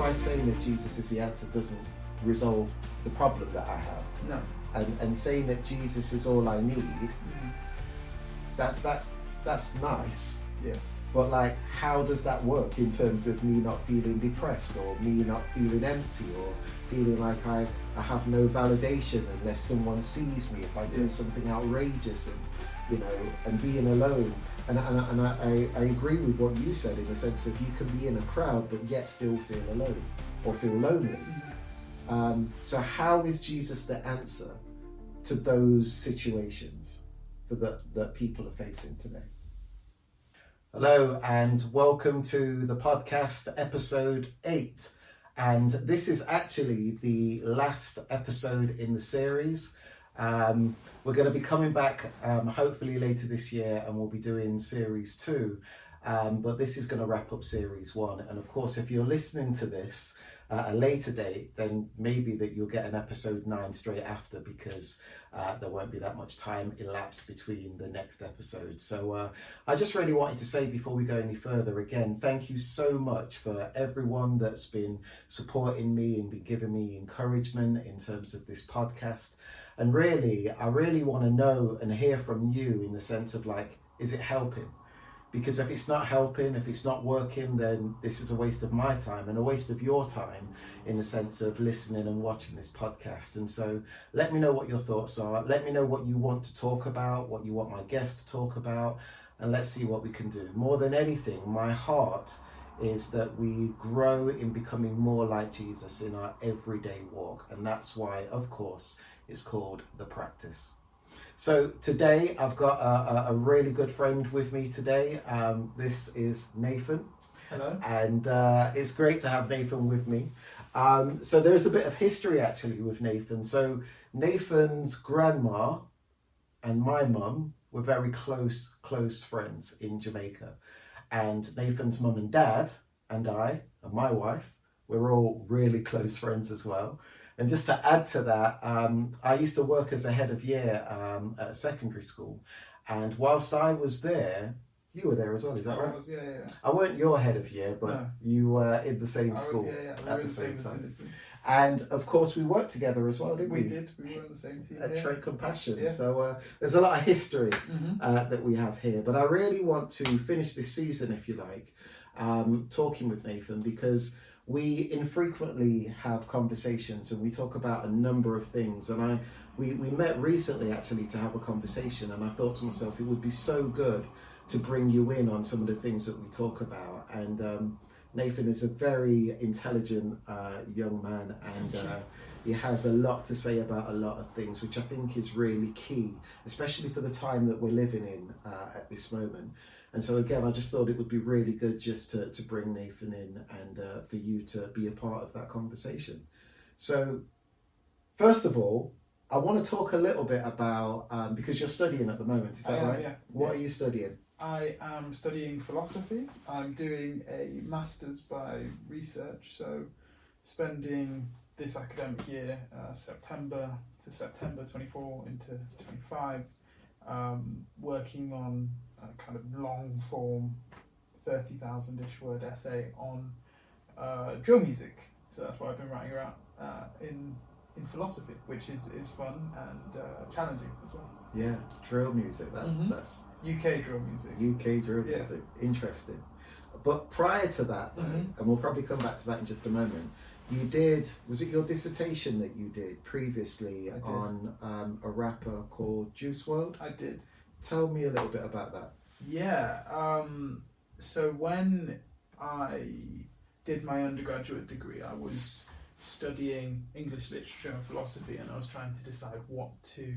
by saying that Jesus is the answer doesn't resolve the problem that I have. No. And saying that Jesus is all I need, that's nice. Yeah. But like, how does that work in terms of me not feeling depressed, or me not feeling empty, or feeling like I have no validation unless someone sees me if I do something outrageous, and and being alone. And I agree with what you said, in the sense that you can be in a crowd but yet still feel alone or feel lonely. So how is Jesus the answer to those situations that people are facing today? Hello and welcome to the podcast, episode 8. And this is actually the last episode in the series. We're going to be coming back hopefully later this year, and we'll be doing series 2. But this is going to wrap up series 1. And of course, if you're listening to this at a later date, then maybe that you'll get an episode 9 straight after, because there won't be that much time elapsed between the next episode. So I just really wanted to say, before we go any further, again, thank you so much for everyone that's been supporting me and been giving me encouragement in terms of this podcast. And really, I really want to know and hear from you, in the sense of like, is it helping? Because if it's not helping, if it's not working, then this is a waste of my time and a waste of your time, in the sense of listening and watching this podcast. And so let me know what your thoughts are. Let me know what you want to talk about, what you want my guest to talk about, and let's see what we can do. More than anything, my heart is that we grow in becoming more like Jesus in our everyday walk. And that's why, of course, it's called The Practice. So today I've got a really good friend with me today. This is Nathan. Hello. And it's great to have Nathan with me. So there's a bit of history actually with Nathan. So Nathan's grandma and my mum were very close friends in Jamaica. And Nathan's mum and dad and I and my wife, we're all really close friends as well. And just to add to that, I used to work as a head of year at a secondary school. And whilst I was there, you were there as well, is that right? I was, yeah. I weren't your head of year, but No. You were in the same school. We were in the same vicinity. And of course, we worked together as well, didn't we? We did. We were on the same team. At Trade Compassion. Yeah. So there's a lot of history that we have here. But I really want to finish this season, if you like, talking with Nathan, because we infrequently have conversations and we talk about a number of things. And we met recently actually to have a conversation, and I thought to myself, it would be so good to bring you in on some of the things that we talk about. And Nathan is a very intelligent young man, and he has a lot to say about a lot of things, which I think is really key, especially for the time that we're living in at this moment. And so again, I just thought it would be really good just to bring Nathan in and for you to be a part of that conversation. So first of all, I want to talk a little bit about, because you're studying at the moment, is that right? Yeah. What are you studying? I am studying philosophy. I'm doing a master's by research, so spending this academic year, September 24 into 25, working on a kind of long form 30,000-ish word essay on drill music. So that's what I've been writing about in philosophy, which is fun and challenging as well. Yeah, drill music. That's UK drill music. UK drill music. Interesting. But prior to that, though, and we'll probably come back to that in just a moment, you did, was it your dissertation that you did previously on a rapper called Juice WRLD? I did. Tell me a little bit about that. Yeah. So when I did my undergraduate degree, I was studying English literature and philosophy, and I was trying to decide what to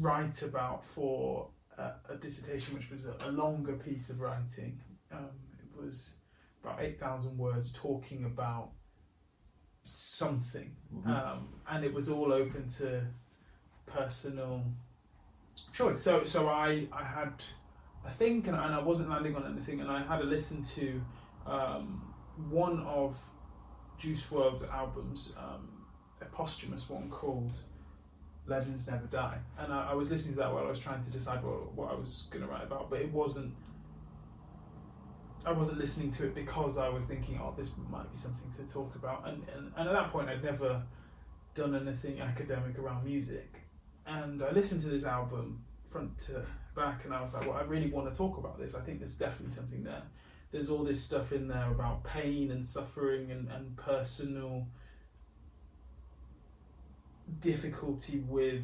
write about for a dissertation, which was a longer piece of writing. It was about 8,000 words talking about something, and it was all open to personal choice. So I had a think, and I wasn't landing on anything, and I had a listen to one of Juice WRLD's albums, a posthumous one called Legends Never Die, and I was listening to that while I was trying to decide what I was going to write about, but it wasn't I wasn't listening to it because I was thinking, oh, this might be something to talk about. And at that point, I'd never done anything academic around music. And I listened to this album front to back, and I was like, well, I really want to talk about this. I think there's definitely something there. There's all this stuff in there about pain and suffering and personal difficulty with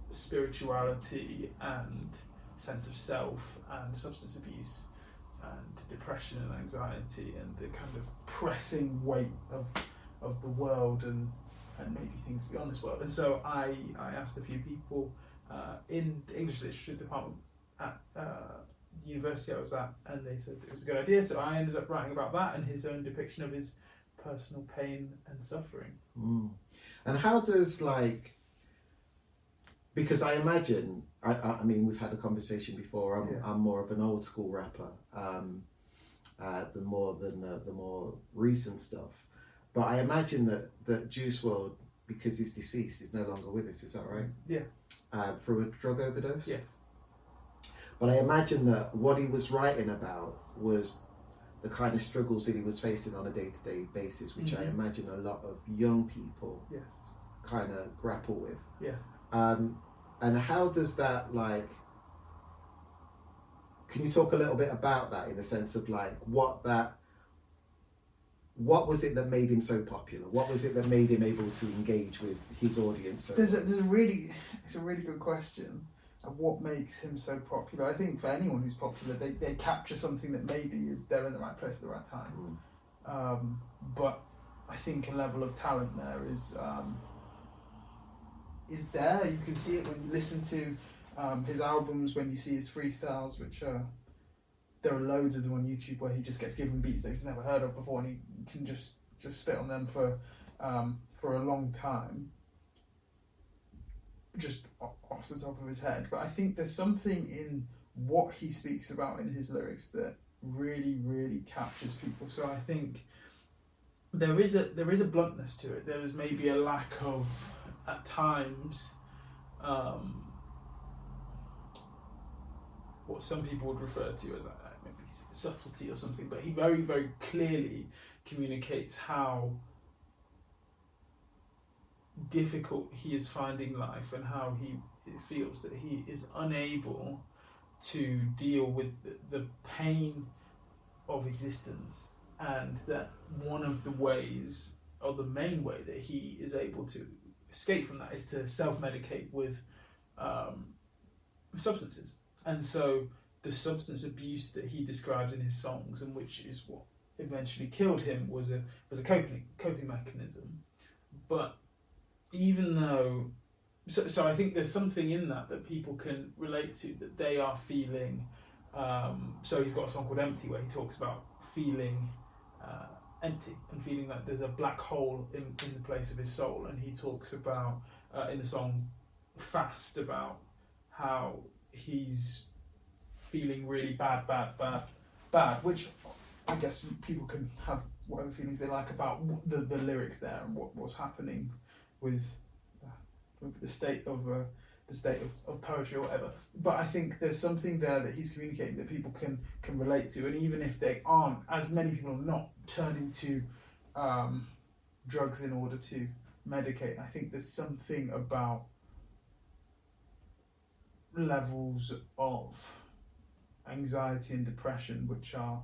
spirituality and sense of self and substance abuse and depression and anxiety and the kind of pressing weight of the world and maybe things beyond this world. And so I asked a few people in the English literature department at the university I was at, and they said it was a good idea. So I ended up writing about that and his own depiction of his personal pain and suffering. And how does, like, because I imagine, I mean, we've had a conversation before, I'm more of an old school rapper than the more recent stuff. But I imagine that Juice WRLD, because he's deceased, is no longer with us, is that right? Yeah. Through a drug overdose? Yes. But I imagine that what he was writing about was the kind of struggles that he was facing on a day-to-day basis, which I imagine a lot of young people kind of grapple with. Yeah. And how does that, like, can you talk a little bit about that in the sense of, like, what was it that made him so popular? What was it that made him able to engage with his audience? It's a really good question. And what makes him so popular? I think for anyone who's popular, they capture something that maybe is they're in the right place at the right time. But I think a level of talent there is there. You can see it when you listen to his albums, when you see his freestyles, which there are loads of them on YouTube where he just gets given beats that he's never heard of before, and he can just spit on them for a long time, just off the top of his head. But I think there's something in what he speaks about in his lyrics that really, really captures people. So I think there is a bluntness to it. There is maybe a lack of, at times, what some people would refer to as maybe subtlety or something, but he very, very clearly communicates how difficult he is finding life and how he feels that he is unable to deal with the pain of existence, and that one of the ways, or the main way, that he is able to escape from that is to self-medicate with substances. And so the substance abuse that he describes in his songs, and which is what eventually killed him, was a coping mechanism. But even though, so I think there's something in that people can relate to, that they are feeling. So he's got a song called Empty where he talks about feeling empty and feeling like there's a black hole in the place of his soul. And he talks about, in the song Fast, about how he's feeling really bad, which I guess people can have whatever feelings they like about the lyrics there and what's happening with the state of poetry or whatever. But I think there's something there that he's communicating that people can relate to, and even if they aren't, as many people are not turning to drugs in order to medicate, I think there's something about levels of anxiety and depression which are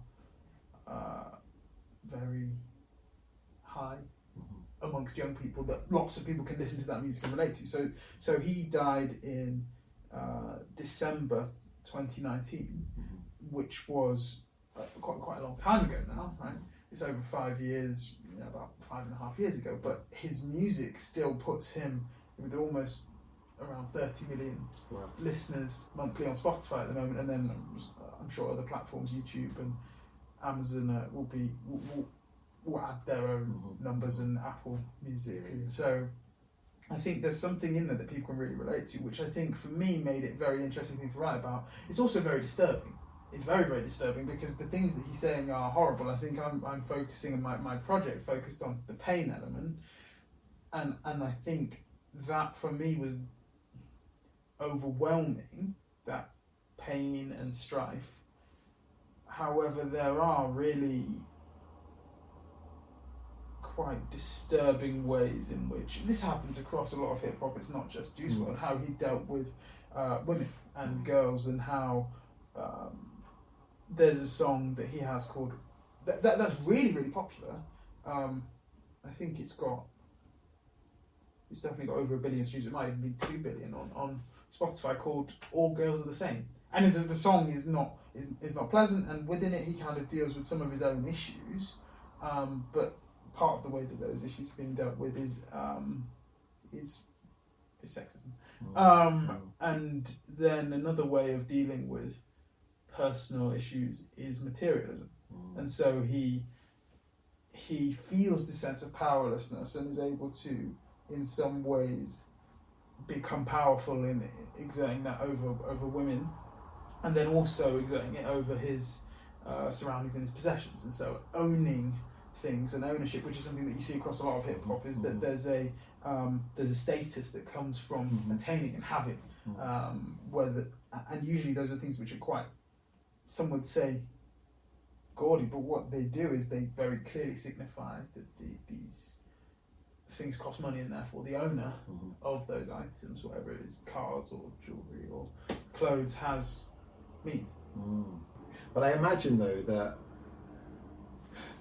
very high amongst young people, that lots of people can listen to that music and relate to. So he died in December 2019, which was quite a long time ago now, right? It's over 5 years, about 5.5 years ago, but his music still puts him with almost around 30 million listeners monthly on Spotify at the moment, and then I'm sure other platforms, YouTube and Amazon, will add their own numbers, and Apple Music. And so I think there's something in there that people can really relate to, which I think for me made it a very interesting thing to write about. It's also very disturbing. It's very, very disturbing because the things that he's saying are horrible. I think I'm focusing, and my project focused on the pain element, and I think that for me was overwhelming, that pain and strife, However, there are really quite disturbing ways in which this happens across a lot of hip hop. It's not just Juice WRLD. How he dealt with women and girls, and how there's a song that he has called that's really popular. I think it's definitely got over 1 billion streams. It might even be 2 billion on Spotify, called "All Girls Are the Same." And the song is not pleasant, and within it he kind of deals with some of his own issues. But part of the way that those issues are being dealt with is sexism. And then another way of dealing with personal issues is materialism. And so he feels this sense of powerlessness and is able to, in some ways, become powerful in exerting that over women, and then also exerting it over his surroundings and his possessions. And so owning things and ownership, which is something that you see across a lot of hip hop, is that there's a status that comes from attaining and having, and usually those are things which are quite, some would say, gaudy, but what they do is they very clearly signify that these things cost money, and therefore the owner of those items, whatever it is, cars or jewellery or clothes, has means. But I imagine though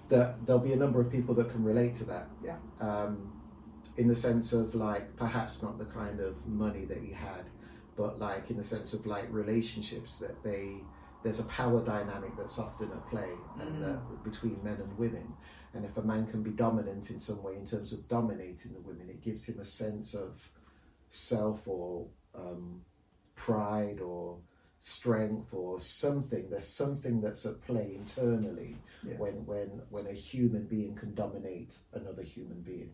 that there'll be a number of people that can relate to that. Yeah. In the sense of, like, perhaps not the kind of money that he had, but like in the sense of like relationships, that there's a power dynamic that's often at play, and between men and women. And if a man can be dominant in some way in terms of dominating the women, it gives him a sense of self, or pride, or strength, or something. There's something that's at play internally when a human being can dominate another human being.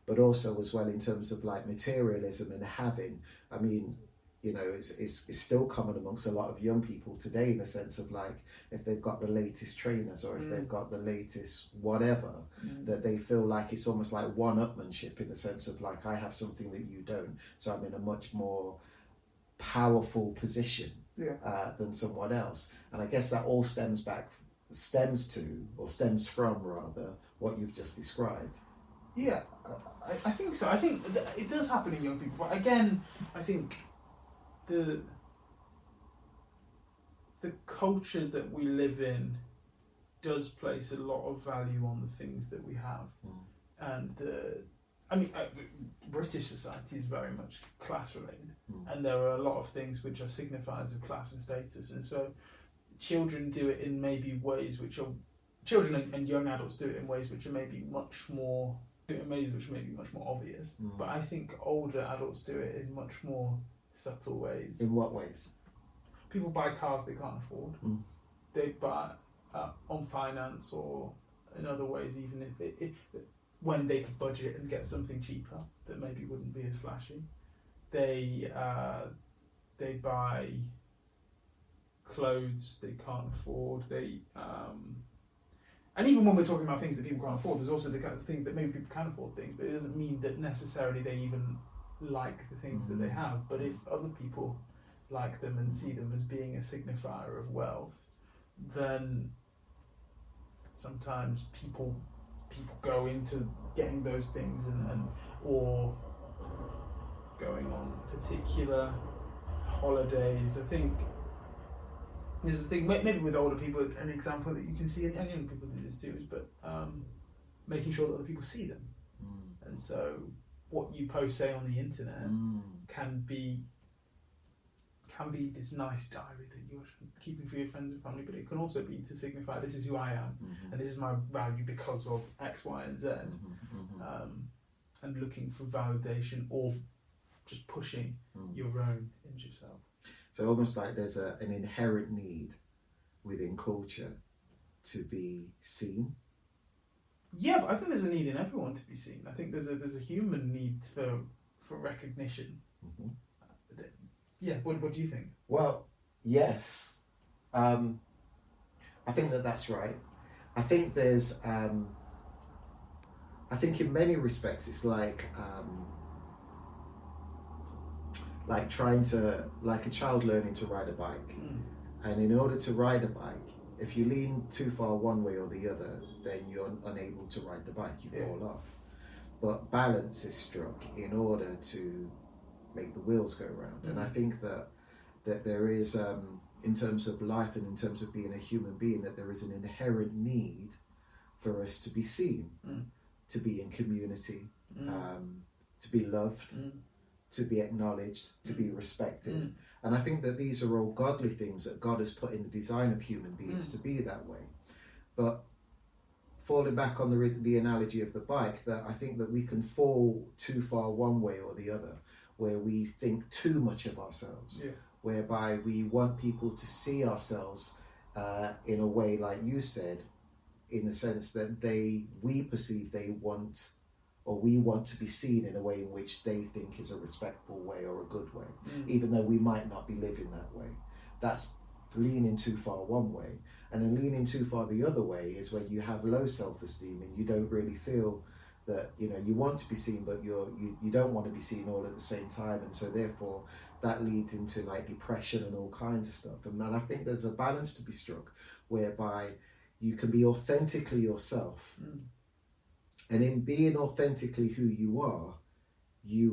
But also as well in terms of like materialism and having. I mean, you know, it's still common amongst a lot of young people today, in the sense of like, if they've got the latest trainers, or if they've got the latest whatever, that they feel like it's almost like one-upmanship, in the sense of like, I have something that you don't, so I'm in a much more powerful position than someone else. And I guess that all stems from what you've just described. Yeah, I think so. I think it does happen in young people, but again, I think the culture that we live in does place a lot of value on the things that we have, and British society is very much class related, and there are a lot of things which are signifiers of class and status, and so children do it in maybe ways which are, children and young adults do it in ways which are maybe much more obvious, but I think older adults do it in much more subtle ways. In what ways? People buy cars they can't afford. They buy on finance, or in other ways, even if when they could budget and get something cheaper that maybe wouldn't be as flashy. They buy clothes they can't afford. And even when we're talking about things that people can't afford, there's also the kind of things that maybe people can afford things, but it doesn't mean that necessarily they even like the things that they have. But if other people like them and see them as being a signifier of wealth, then sometimes people go into getting those things and or going on particular holidays. I think there's a thing, maybe with older people, an example that you can see, and young people do this too, is but making sure that other people see them. And so what you post, say, on the internet can be this nice diary that you're keeping for your friends and family, but it can also be to signify, this is who I am, and this is my value because of X, Y, and Z, and looking for validation, or just pushing your own into yourself. So almost like there's an inherent need within culture to be seen. Yeah, but I think there's a need in everyone to be seen. I think there's a human need for recognition. Yeah, what do you think? Well, yes. I think that's right. I think there's, I think in many respects it's like trying to, like a child learning to ride a bike. And in order to ride a bike, if you lean too far one way or the other, then you're unable to ride the bike, you fall off. But balance is struck in order to make the wheels go round. And I think that there is, in terms of life and in terms of being a human being, that there is an inherent need for us to be seen, to be in community, to be loved, to be acknowledged, to be respected. And I think that these are all godly things that God has put in the design of human beings to be that way. But falling back on the analogy of the bike, that I think that we can fall too far one way or the other, where we think too much of ourselves, whereby we want people to see ourselves in a way, like you said, in the sense that we perceive they want, or we want to be seen in a way in which they think is a respectful way or a good way, even though we might not be living that way. That's leaning too far one way. And then leaning too far the other way is when you have low self-esteem and you don't really feel that, you know, you want to be seen, but you don't want to be seen all at the same time. And so therefore that leads into like depression and all kinds of stuff. And I think there's a balance to be struck whereby you can be authentically yourself. And in being authentically who you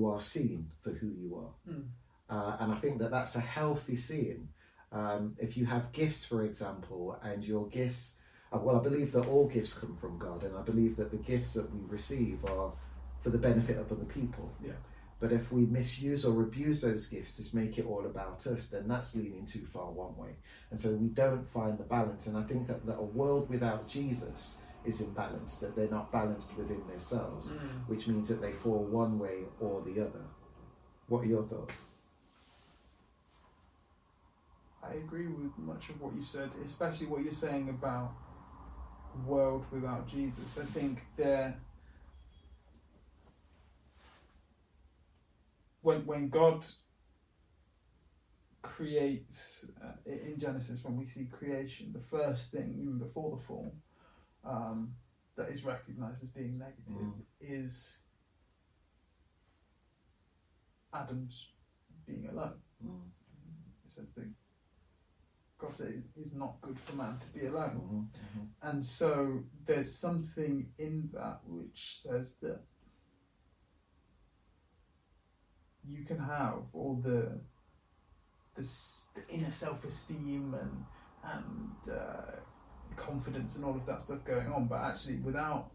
are seen for who you are. And I think that that's a healthy seeing. If you have gifts, for example, and your gifts, well, I believe that all gifts come from God, and I believe that the gifts that we receive are for the benefit of other people. But if we misuse or abuse those gifts to make it all about us, then that's leaning too far one way. And so we don't find the balance. And I think that a world without Jesus is imbalanced, that they're not balanced within themselves, which means that they fall one way or the other. What are your thoughts? I agree with much of what you said, especially what you're saying about world without Jesus. I think when God creates, in Genesis, when we see creation, the first thing, even before the fall, that is recognized as being negative is Adam's being alone. It says that God says it's not good for man to be alone. And so there's something in that which says that you can have all the inner self-esteem and confidence and all of that stuff going on, but actually without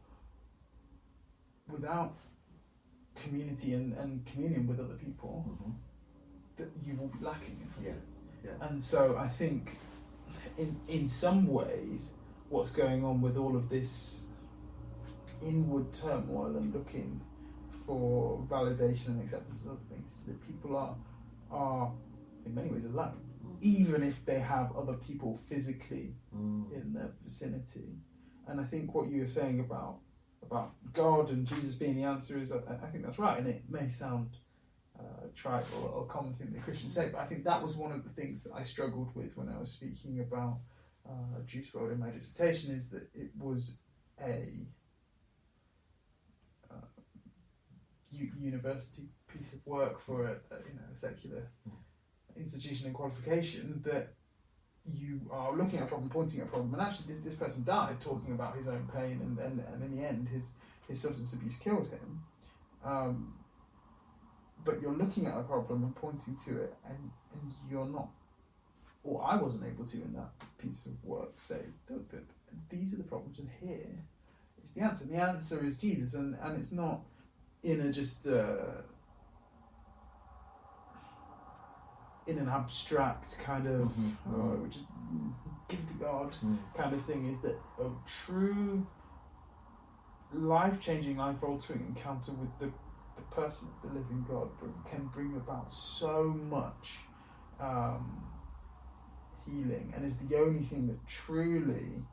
community and communion with other people, that you will be lacking in something. And so I think in some ways what's going on with all of this inward turmoil and looking for validation and acceptance of other things is that people are in many ways alone, even if they have other people physically in their vicinity. And I think what you were saying about God and Jesus being the answer is, I think that's right, and it may sound trite or a common thing that Christians say, but I think that was one of the things that I struggled with when I was speaking about Juice WRLD in my dissertation, is that it was a university piece of work for a secular institution and qualification, that you are looking at a problem, pointing at a problem, and actually this person died talking about his own pain, and in the end his substance abuse killed him. But you're looking at a problem and pointing to it, and you're not, or I wasn't able to in that piece of work say, look, these are the problems, and here is the answer. And the answer is Jesus, and it's not in a just in an abstract kind of just give it to God kind of thing. Is that a true life-changing, life-altering encounter with the person of the living God can bring about so much healing, and is the only thing that truly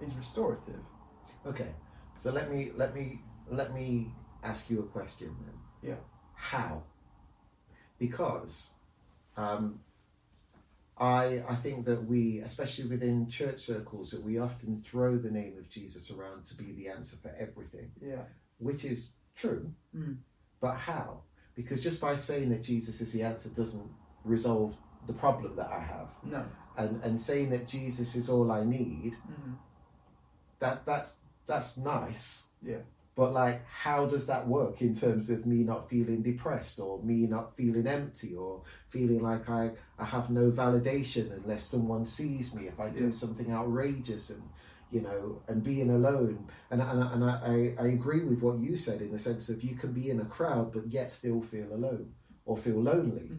is restorative. Okay, so let me ask you a question then. How? Because I think that we, especially within church circles, that we often throw the name of Jesus around to be the answer for everything. Which is true. But how? Because just by saying that Jesus is the answer doesn't resolve the problem that I have. No. And saying that Jesus is all I need, that's nice. Yeah. But like, how does that work in terms of me not feeling depressed, or me not feeling empty, or feeling like I have no validation unless someone sees me if I do something outrageous, and and being alone. And I agree with what you said in the sense of you can be in a crowd but yet still feel alone or feel lonely.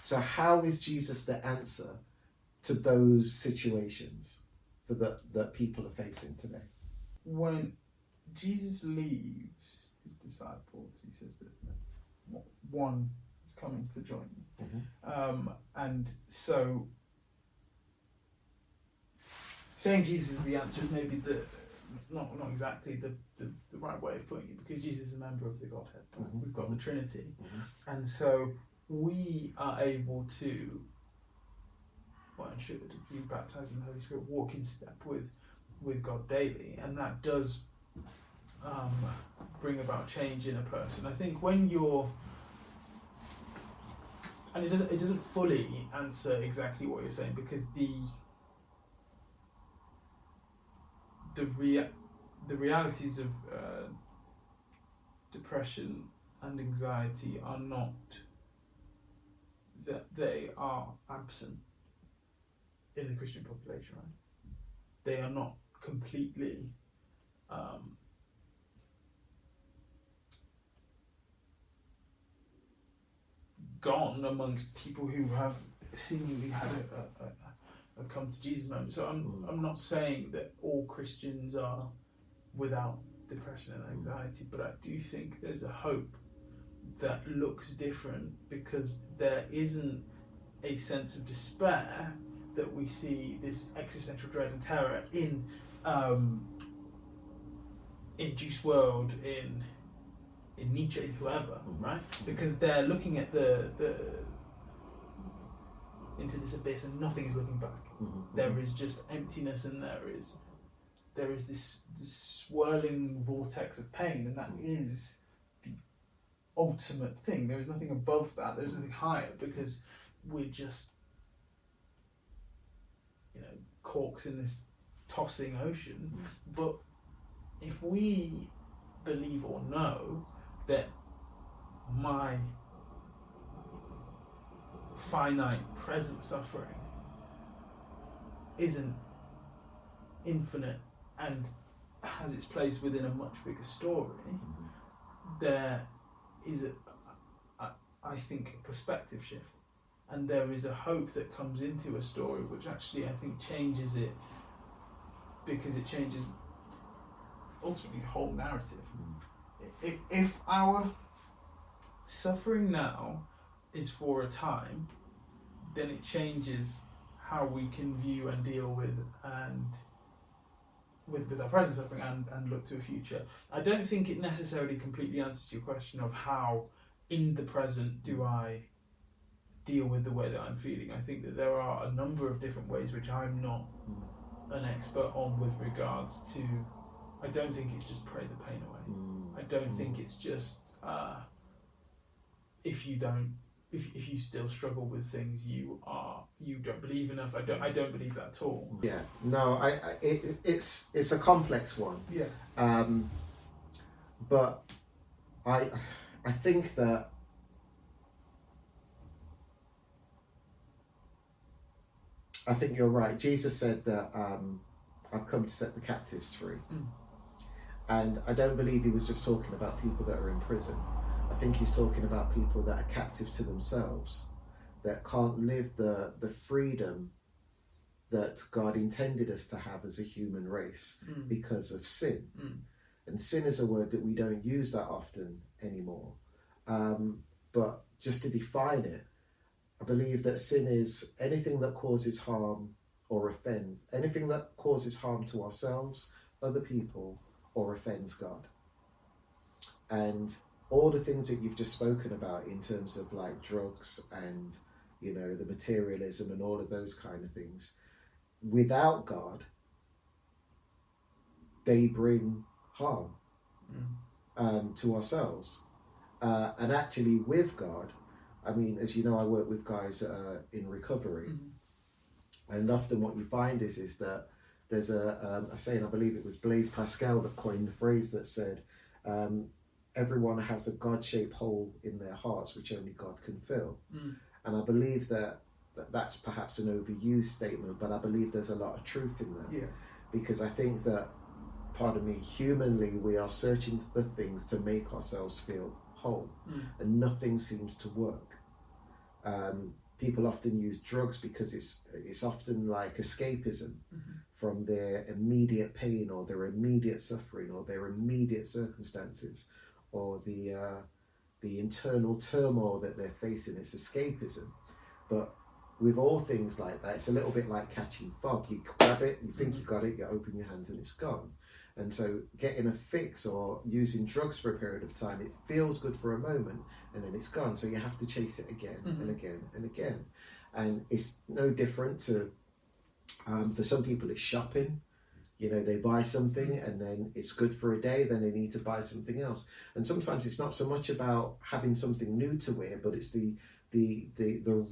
So how is Jesus the answer to those situations that people are facing today? When Jesus leaves his disciples, he says that one is coming to join you. And so saying Jesus is the answer is maybe not exactly the right way of putting it, because Jesus is a member of the Godhead. We've got the Trinity. And so we are able to, and should be baptized in the Holy Spirit, walk in step with God daily, and that does bring about change in a person. I think when you're, and it doesn't fully answer exactly what you're saying, because the realities of depression and anxiety are not that they are absent in the Christian population, right? They are not completely gone amongst people who have seemingly had a come to Jesus moment. So I'm not saying that all Christians are without depression and anxiety, but I do think there's a hope that looks different, because there isn't a sense of despair that we see, this existential dread and terror in Juice WRLD, in Nietzsche, whoever, right? Because they're looking at the into this abyss and nothing is looking back. There is just emptiness, and there is this swirling vortex of pain, and that is the ultimate thing. There is nothing above that. There's nothing higher, because we're just corks in this tossing ocean. But if we believe or know that my finite present suffering isn't infinite and has its place within a much bigger story, there is I think a perspective shift, and there is a hope that comes into a story which actually I think changes it, because it changes ultimately the whole narrative. If our suffering now is for a time, then it changes how we can view and deal with our present suffering and look to a future. I don't think it necessarily completely answers your question of how in the present do I deal with the way that I'm feeling. I think that there are a number of different ways which I'm not an expert on with regards to. I don't think it's just pray the pain away. I don't think it's just if you still struggle with things, you don't believe enough. I don't believe that at all. Yeah, no, it's a complex one. Yeah. But I think that I think you're right. Jesus said that I've come to set the captives free. And I don't believe he was just talking about people that are in prison. I think he's talking about people that are captive to themselves, that can't live the freedom that God intended us to have as a human race because of sin. And sin is a word that we don't use that often anymore. But just to define it, I believe that sin is anything that causes harm or offends, anything that causes harm to ourselves, other people, or offends God. And all the things that you've just spoken about in terms of like drugs and, the materialism and all of those kind of things, without God, they bring harm to ourselves. And actually with God, I mean, as you know, I work with guys in recovery, and often what you find is that there's a saying, I believe it was Blaise Pascal that coined the phrase that said, everyone has a God-shaped hole in their hearts which only God can fill. And I believe that's perhaps an overused statement, but I believe there's a lot of truth in that. Yeah. Because I think that, pardon me, humanly we are searching for things to make ourselves feel whole, and nothing seems to work. People often use drugs because it's often like escapism from their immediate pain or their immediate suffering or their immediate circumstances or the internal turmoil that they're facing. It's escapism. But with all things like that, it's a little bit like catching fog. You grab it, you think you got it, you open your hands and it's gone. And so getting a fix or using drugs for a period of time, it feels good for a moment and then it's gone. So you have to chase it again and again and again. And it's no different to, for some people it's shopping. You know, they buy something and then it's good for a day, then they need to buy something else. And sometimes it's not so much about having something new to wear, but it's the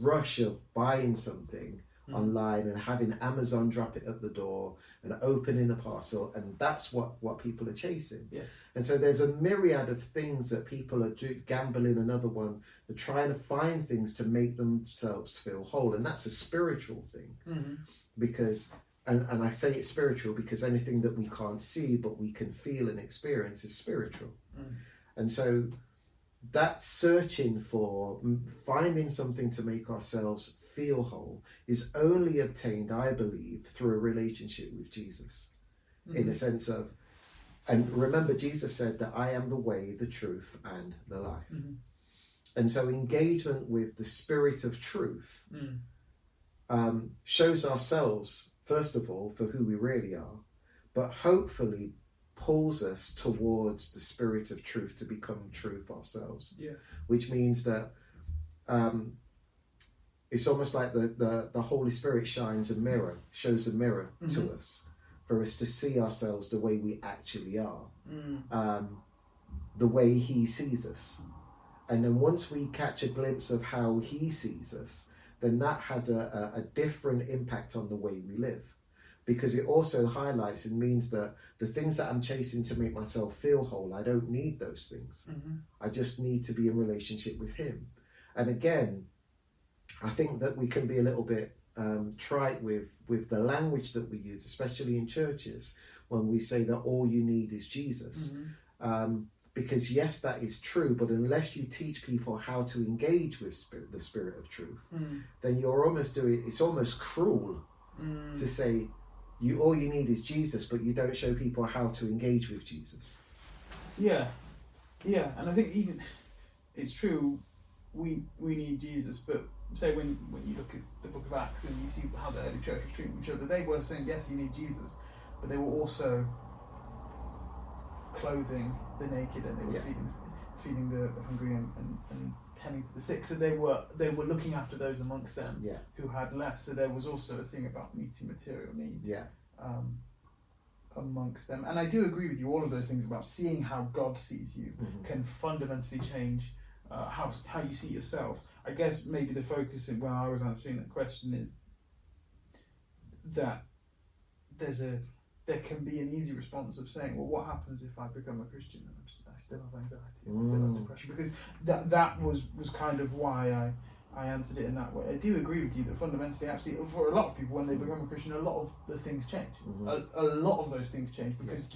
rush of buying something online and having Amazon drop it at the door and opening a parcel, and that's what people are chasing. Yeah. And so there's a myriad of things that people are gambling. Another one, they're trying to find things to make themselves feel whole, and that's a spiritual thing. Because and I say it's spiritual because anything that we can't see but we can feel and experience is spiritual. And so that searching for finding something to make ourselves feel whole is only obtained, I believe, through a relationship with Jesus. In a sense of, and remember Jesus said that I am the way, the truth and the life. And so engagement with the Spirit of truth shows ourselves, first of all, for who we really are, but hopefully pulls us towards the Spirit of truth to become truth ourselves. Which means that it's almost like the Holy Spirit shows a mirror to us for us to see ourselves the way we actually are, the way He sees us. And then once we catch a glimpse of how He sees us, then that has a different impact on the way we live. Because it also highlights and means that the things that I'm chasing to make myself feel whole, I don't need those things. I just need to be in relationship with Him. And again, I think that we can be a little bit trite with the language that we use, especially in churches, when we say that all you need is Jesus. Because yes, that is true, but unless you teach people how to engage with the Spirit of truth, then you're almost it's almost cruel to say, all you need is Jesus, but you don't show people how to engage with Jesus. Yeah, and I think even it's true, we need Jesus, but say when you look at the Book of Acts and you see how the early church was treating each other, they were saying yes, you need Jesus, but they were also clothing the naked and they were feeding the hungry and tending to the sick. So they were looking after those amongst them who had less. So there was also a thing about meeting material need amongst them. And I do agree with you, all of those things about seeing how God sees you can fundamentally change how you see yourself. I guess maybe the focus when I was answering that question is that there can be an easy response of saying, well, what happens if I become a Christian and I still have anxiety, I still have depression? Because that was kind of why I answered it in that way. I do agree with you that fundamentally, actually, for a lot of people, when they become a Christian, a lot of the things change. A lot of those things change because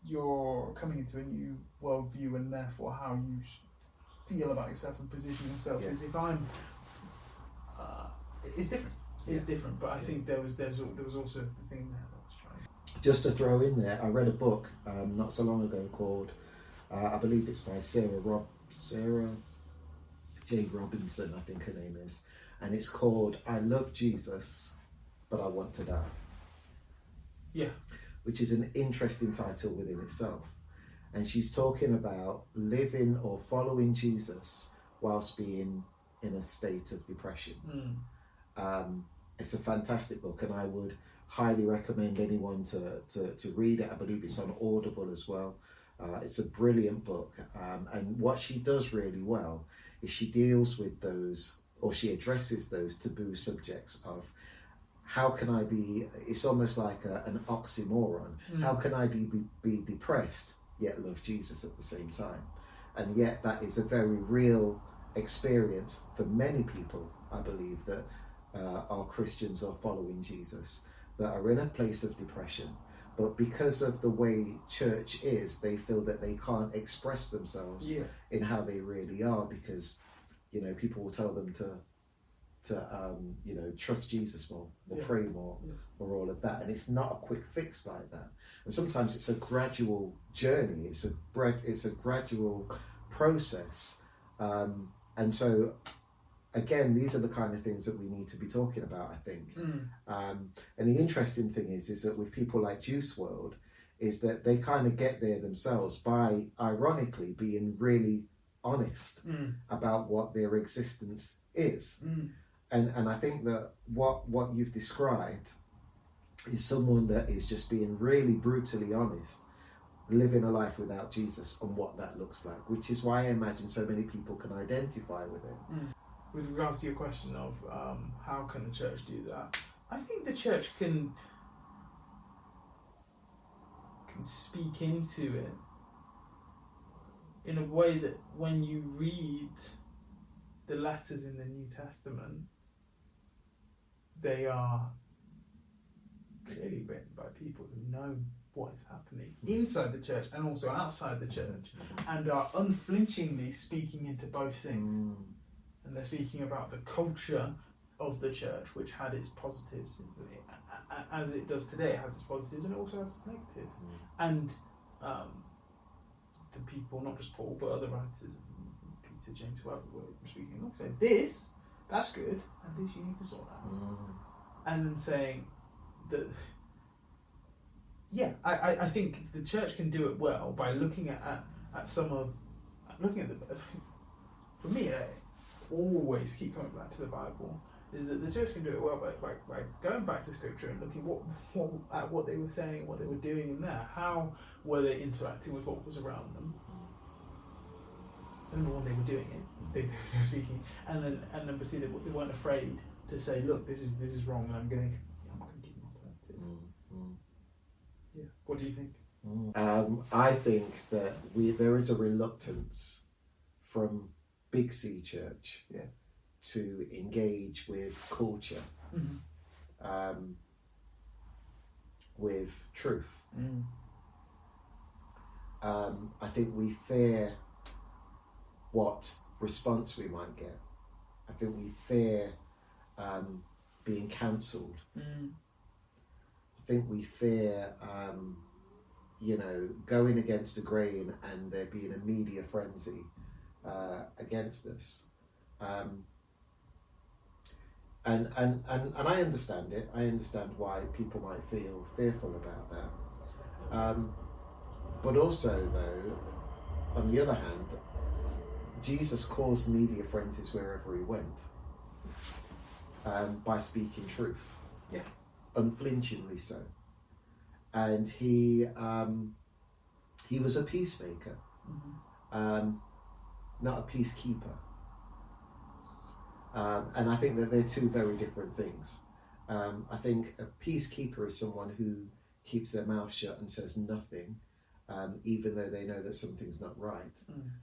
you're coming into a new worldview, and therefore how you feel about yourself and position yourself is if I'm it's different. It's different, but I think there was also the thing there that I was trying. Just to throw in there, I read a book not so long ago called, I believe it's by Sarah J. Robinson, I think her name is, and it's called I Love Jesus, But I Want to Die. Yeah. Which is an interesting title within itself. And she's talking about living or following Jesus whilst being in a state of depression. It's a fantastic book, and I would highly recommend anyone to read it. I believe it's on Audible as well. It's a brilliant book, and what she does really well is she deals with those, or she addresses those taboo subjects of how can I be, it's almost like an oxymoron. How can I be depressed yet love Jesus at the same time? And yet that is a very real experience for many people, I believe, that are Christians or following Jesus, that are in a place of depression, but because of the way church is, they feel that they can't express themselves in how they really are, because, you know, people will tell them to you know, trust Jesus more, or pray more, or all of that. And it's not a quick fix like that. And sometimes it's a gradual journey. It's a gradual process. And so, again, these are the kind of things that we need to be talking about, I think. And the interesting thing is that with people like Juice WRLD, is that they kind of get there themselves by, ironically, being really honest about what their existence is. And I think that what you've described is someone that is just being really brutally honest, living a life without Jesus, and what that looks like, which is why I imagine so many people can identify with it. With regards to your question of how can the church do that, I think the church can speak into it in a way that when you read the letters in the New Testament, they are clearly written by people who know what is happening inside the church and also outside the church, and are unflinchingly speaking into both things. And they're speaking about the culture of the church, which had its positives, as it does today. It has its positives and it also has its negatives. And the people, not just Paul, but other writers, Peter, James, whoever were speaking, saying this, that's good, and this you need to sort out. And then saying that, I think the church can do it well by looking at the, for me, I always keep coming back to the Bible, is that the church can do it well by going back to scripture and looking what they were saying, what they were doing in there, how were they interacting with what was around them. Number one, they were doing it, they were speaking, and number two, they weren't afraid to say, look, this is wrong, and I'm not going to keep on to that. Yeah. What do you think? I think that there is a reluctance from Big C Church to engage with culture, with truth. I think we fear what response we might get. I think we fear being cancelled. I think we fear going against the grain and there being a media frenzy against us. And I understand it. I understand why people might feel fearful about that. But also, though, on the other hand, Jesus caused media frenzies wherever he went by speaking truth, unflinchingly so. And he was a peacemaker, not a peacekeeper. And I think that they're two very different things. I think a peacekeeper is someone who keeps their mouth shut and says nothing, even though they know that something's not right.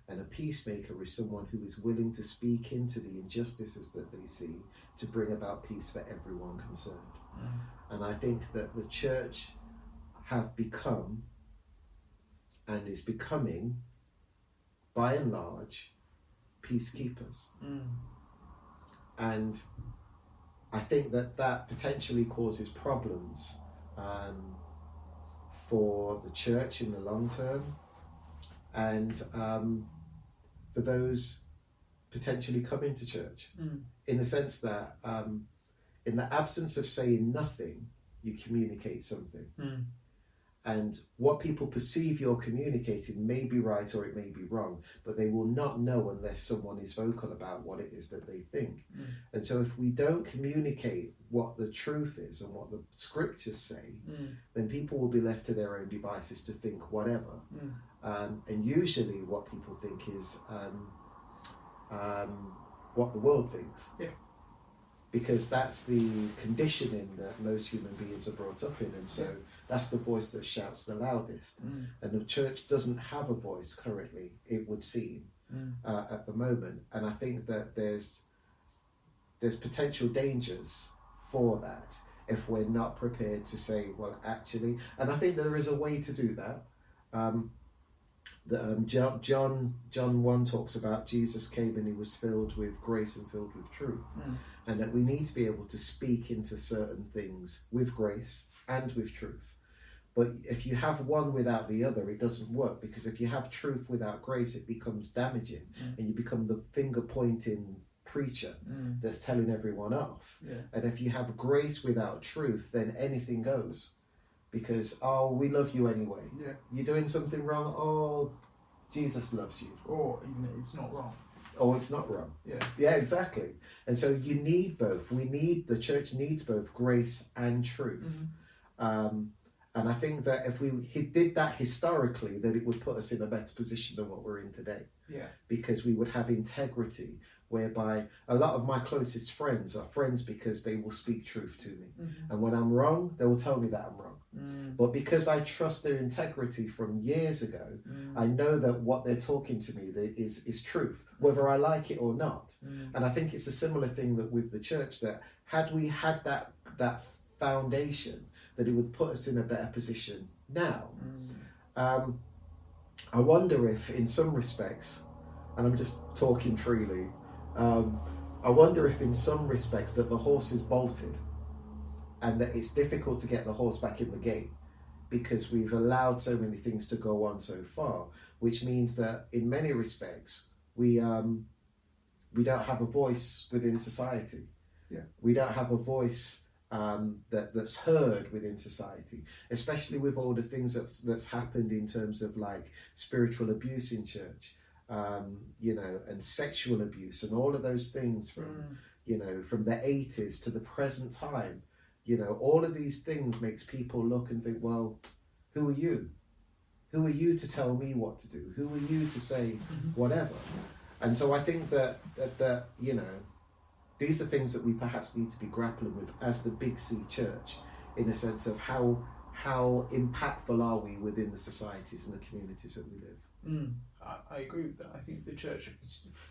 And a peacemaker is someone who is willing to speak into the injustices that they see to bring about peace for everyone concerned. And I think that the church have become and is becoming, by and large, peacekeepers. And I think that potentially causes problems for the church in the long term, and for those potentially coming to church, in the sense that in the absence of saying nothing, you communicate something. And what people perceive you're communicating may be right or it may be wrong, but they will not know unless someone is vocal about what it is that they think. And so if we don't communicate what the truth is and what the scriptures say, then people will be left to their own devices to think whatever. And usually what people think is what the world thinks. Yeah. Because that's the conditioning that most human beings are brought up in, and so that's the voice that shouts the loudest. And the church doesn't have a voice currently, it would seem, at the moment. And I think that there's potential dangers for that if we're not prepared to say, well, actually, and I think there is a way to do that. John 1 talks about Jesus came and he was filled with grace and filled with truth, and that we need to be able to speak into certain things with grace and with truth. But if you have one without the other, it doesn't work, because if you have truth without grace, it becomes damaging, and you become the finger pointing preacher that's telling everyone off. And if you have grace without truth, then anything goes. Because, oh, we love you anyway. You're doing something wrong. Oh, Jesus loves you. Or even it's not wrong. Oh, it's not wrong. Yeah, exactly. And so you need both. The church needs both grace and truth. And I think that if we did that historically, then it would put us in a better position than what we're in today. Because we would have integrity, whereby a lot of my closest friends are friends because they will speak truth to me. And when I'm wrong, they will tell me that I'm wrong. But because I trust their integrity from years ago, I know that what they're talking to me is truth, whether I like it or not. And I think it's a similar thing that with the church, that had we had that foundation, that it would put us in a better position now. I wonder if in some respects, and I'm just talking freely, I wonder if in some respects that the horse is bolted and that it's difficult to get the horse back in the gate, because we've allowed so many things to go on so far, which means that in many respects we don't have a voice within society. We don't have a voice that's heard within society, especially with all the things that's happened in terms of like spiritual abuse in church, and sexual abuse and all of those things from the 80s to the present time. All of these things makes people look and think, well, who are you? Who are you to tell me what to do? Who are you to say whatever? And so I think that these are things that we perhaps need to be grappling with as the Big C Church, in a sense of how impactful are we within the societies and the communities that we live. I agree with that. I think the church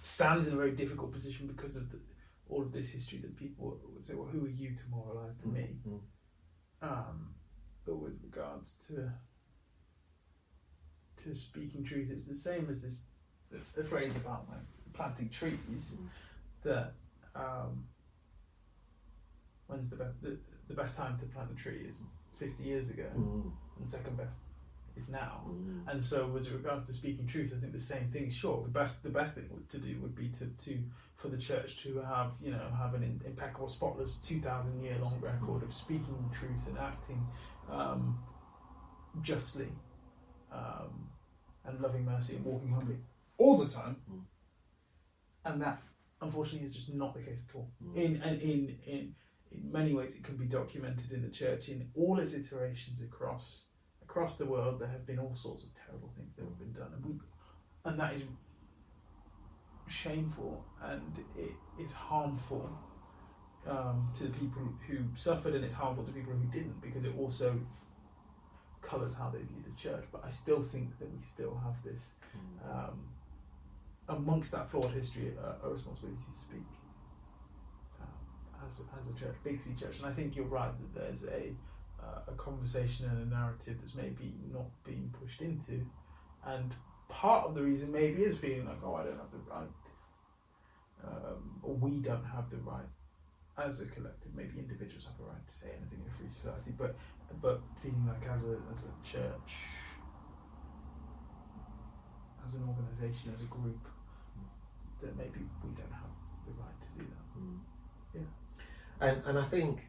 stands in a very difficult position because of all of this history, that people would say, well, who are you to moralise to me? But with regards to speaking truth, it's the same as the phrase about like planting trees, that when's the best time to plant a tree is 50 years ago, and the second best is now. And so with regards to speaking truth, I think the same thing. Sure, the best thing to do would be to for the church to have an impeccable, spotless 2,000 year long record of speaking truth and acting justly, and loving mercy and walking humbly all the time. And that unfortunately is just not the case at all. In many ways, it can be documented in the church in all its iterations across the world. There have been all sorts of terrible things that have been done, and that is shameful, and it is harmful to the people who suffered, and it's harmful to people who didn't, because it also colours how they view the church. But I still think that we still have this, amongst that flawed history, a responsibility to speak as a church, Big C Church. And I think you're right that there's a conversation and a narrative that's maybe not being pushed into, and part of the reason maybe is feeling like, oh, I don't have the right, or we don't have the right as a collective. Maybe individuals have a right to say anything in a free society, but feeling like as a church, as an organisation, as a group, that maybe we don't have the right to do that. And I think,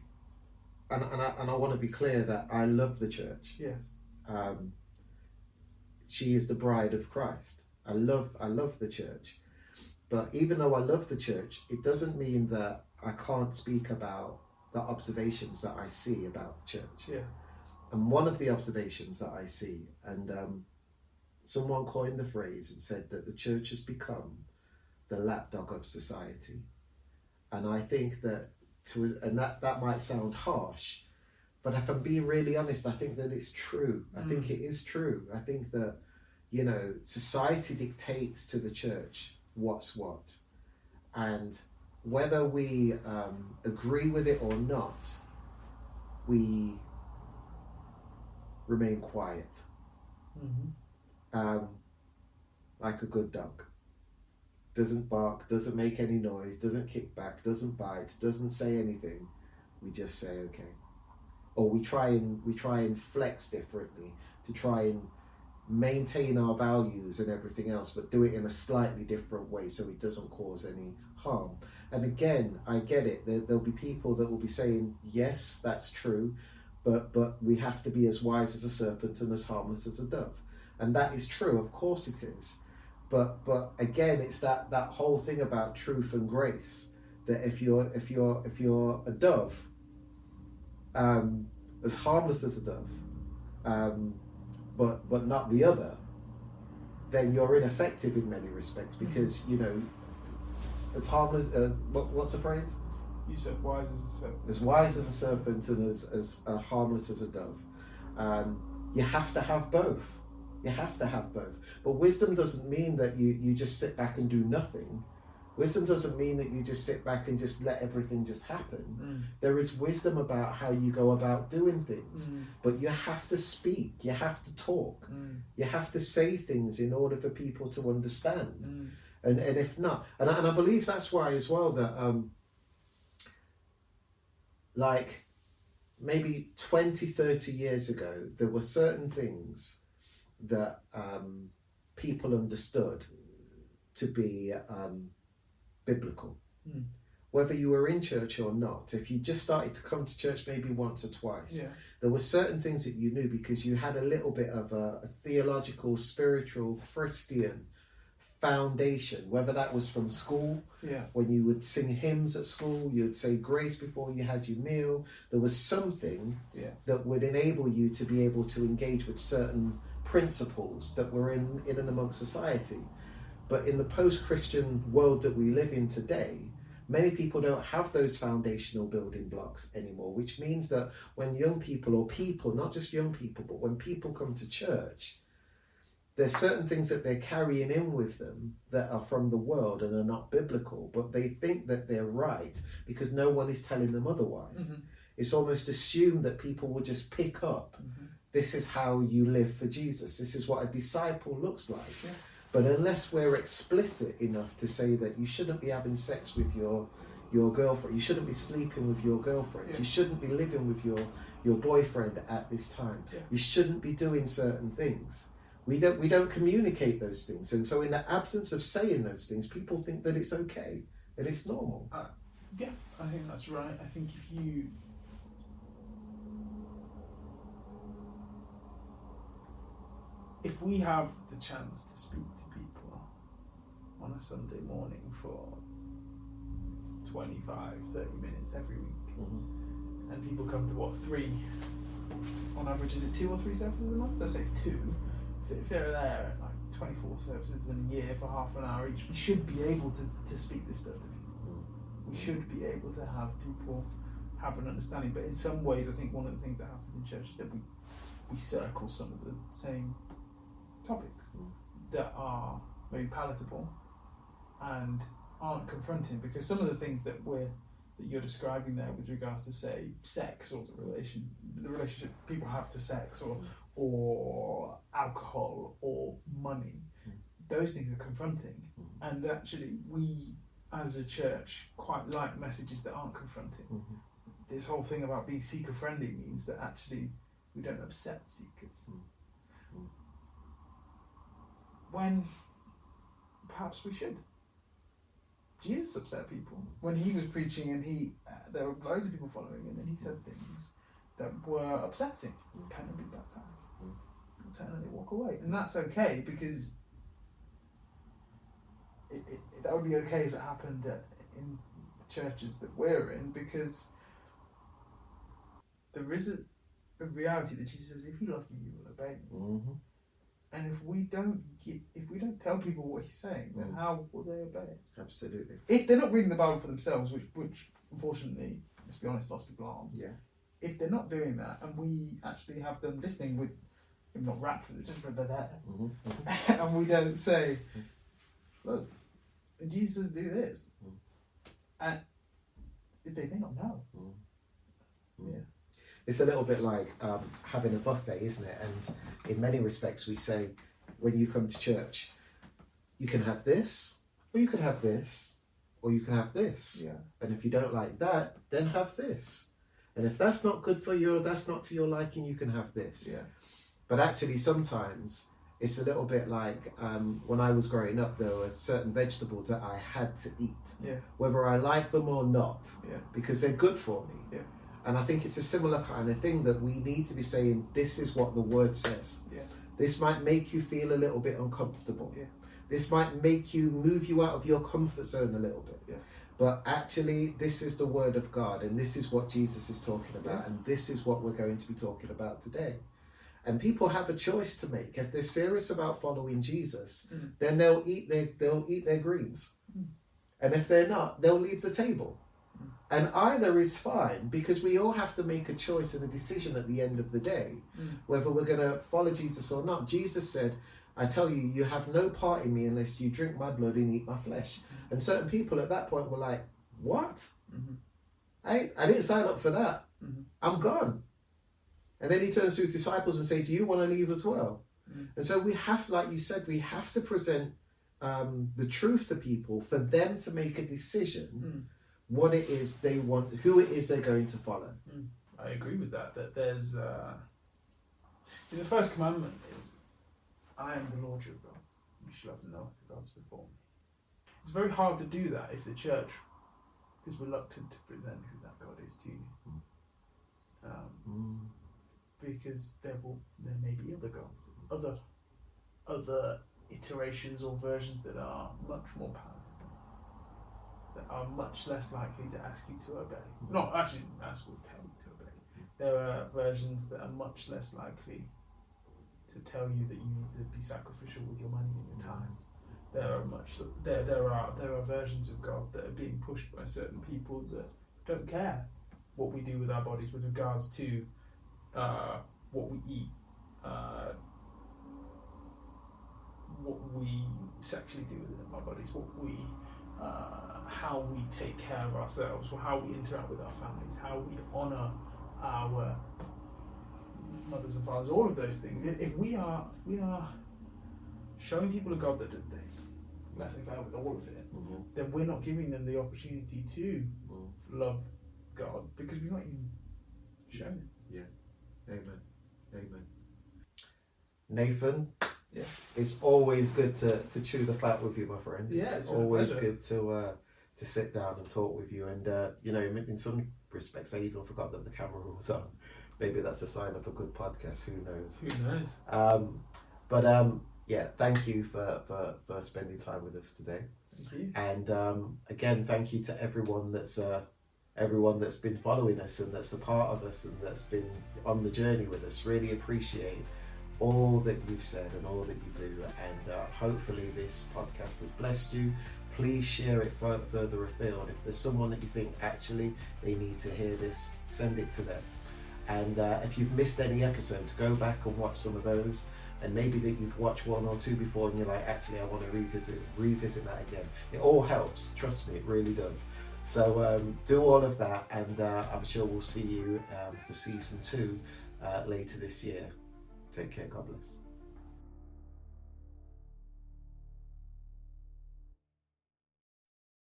and I want to be clear that I love the church. Yes. She is the bride of Christ. I love the church. But even though I love the church, it doesn't mean that I can't speak about the observations that I see about the church. Yeah. And one of the observations that I see, and someone coined the phrase and said that the church has become the lapdog of society. And I think that that might sound harsh, but if I'm being really honest, I think that it's true. I think it is true. I think that, you know, society dictates to the church what's what. And whether we agree with it or not, we remain quiet. Like a good dog. Doesn't bark, doesn't make any noise, doesn't kick back, doesn't bite, doesn't say anything. We just say okay. Or we try and flex differently to try and maintain our values and everything else, but do it in a slightly different way so it doesn't cause any harm. And again, I get it. There'll be people that will be saying, yes, that's true, but we have to be as wise as a serpent and as harmless as a dove. And that is true, of course it is. But again, it's that whole thing about truth and grace, that if you're a dove, as harmless as a dove, but not the other, then you're ineffective in many respects, because you know, as harmless. What's the phrase? You said wise as a serpent. As wise as a serpent and as harmless as a dove. You have to have both. You have to have both. But wisdom doesn't mean that you just sit back and do nothing. Wisdom doesn't mean that you just sit back and just let everything just happen. There is wisdom about how you go about doing things. But you have to speak, you have to talk, you have to say things in order for people to understand. And if not, and I believe that's why as well that like maybe 20, 30 years ago, there were certain things that people understood to be biblical. Whether you were in church or not, if you just started to come to church maybe once or twice, there were certain things that you knew because you had a little bit of a theological, spiritual, Christian foundation, whether that was from school, when you would sing hymns at school, you would say grace before you had your meal. There was something that would enable you to be able to engage with certain principles that were in and amongst society. But in the post-Christian world that we live in today, many people don't have those foundational building blocks anymore, which means that when young people, or people, not just young people, but when people come to church, there's certain things that they're carrying in with them that are from the world and are not biblical, but they think that they're right because no one is telling them otherwise. It's almost assumed that people will just pick up, this is how you live for Jesus, this is what a disciple looks like. But unless we're explicit enough to say that you shouldn't be having sex with your girlfriend, you shouldn't be sleeping with your girlfriend, you shouldn't be living with your boyfriend at this time, you shouldn't be doing certain things. We don't communicate those things, and so in the absence of saying those things, people think that it's okay and it's normal. Yeah, I think that's right. I think if we have the chance to speak to people on a Sunday morning for 25, 30 minutes every week, and people come to 3, on average, is it 2 or 3 services a month? Let's say it's 2. If they're there at like 24 services in a year for half an hour each, we should be able to speak this stuff to people. We should be able to have people have an understanding. But in some ways, I think one of the things that happens in church is that we circle some of the same topics that are maybe palatable and aren't confronting, because some of the things that you're describing there with regards to, say, sex, or the relationship people have to sex, or alcohol or money, those things are confronting. And actually we as a church quite like messages that aren't confronting. This whole thing about being seeker friendly means that actually we don't upset seekers, when perhaps we should. Jesus upset people when he was preaching, and there were loads of people following, and then he said things that were upsetting. Repent and be baptized. Turn and they walk away, and that's okay, because that would be okay if it happened in the churches that we're in, because there is a reality that Jesus says, if you love me, you will obey me. And if we don't tell people what he's saying, then how will they obey it? Absolutely. If they're not reading the Bible for themselves, which unfortunately, let's be honest, lots of people aren't. Yeah. If they're not doing that, and we actually have them listening with, if not rap, just they're there, and we don't say, look, Jesus do this, and they may not know. Yeah. It's a little bit like having a buffet, isn't it? And in many respects, we say, when you come to church, you can have this, or you can have this, or you can have this. Yeah. And if you don't like that, then have this. And if that's not good for you, or that's not to your liking, you can have this. Yeah. But actually, sometimes it's a little bit like when I was growing up, there were certain vegetables that I had to eat, whether I like them or not, because they're good for me. Yeah. And I think it's a similar kind of thing that we need to be saying, this is what the word says. Yeah. This might make you feel a little bit uncomfortable. Yeah. This might make you move you out of your comfort zone a little bit. Yeah. But actually, this is the word of God, and this is what Jesus is talking about, and this is what we're going to be talking about today. And people have a choice to make. If they're serious about following Jesus, then they'll eat their greens. And if they're not, they'll leave the table. And either is fine, because we all have to make a choice and a decision at the end of the day, whether we're going to follow Jesus or not. Jesus said, I tell you, you have no part in me unless you drink my blood and eat my flesh. And certain people at that point were like, what? I didn't sign up for that. I'm gone. And then he turns to his disciples and says, do you want to leave as well? And so we have, like you said, we have to present the truth to people for them to make a decision what it is they want, who it is they're going to follow. I agree with that. That there's the first commandment is, I am the Lord your God. You shall have no other gods before me. It's very hard to do that if the church is reluctant to present who that God is to you, because there may be other gods, other iterations or versions that are much more powerful, that are much less likely to ask you to obey. Not actually ask or tell you to obey. There are versions that are much less likely to tell you that you need to be sacrificial with your money and your time. There are versions of God that are being pushed by certain people that don't care what we do with our bodies with regards to what we eat, what we sexually do with our bodies, how we take care of ourselves, how we interact with our families, how we honour our mothers and fathers, all of those things. If we are showing people a God that does this, let's say with all of it, then we're not giving them the opportunity to love God, because we're not even showing it. Yeah. Amen. Nathan, yes, it's always good to chew the fat with you, my friend. Yeah, it's always good to sit down and talk with you. And in some respects, I even forgot that the camera was on. Maybe that's a sign of a good podcast. Who knows? Yeah, thank you for spending time with us today. Thank you. And again, thank you to everyone that's been following us and that's a part of us and that's been on the journey with us. Really appreciate all that you've said and all that you do. And hopefully this podcast has blessed you. Please share it further afield. If there's someone that you think actually they need to hear this, send it to them. And if you've missed any episodes, go back and watch some of those. And maybe that you've watched one or two before and you're like, actually, I want to revisit that again. It all helps. Trust me, it really does. So do all of that, and I'm sure we'll see you for season 2 later this year. Take care. God bless.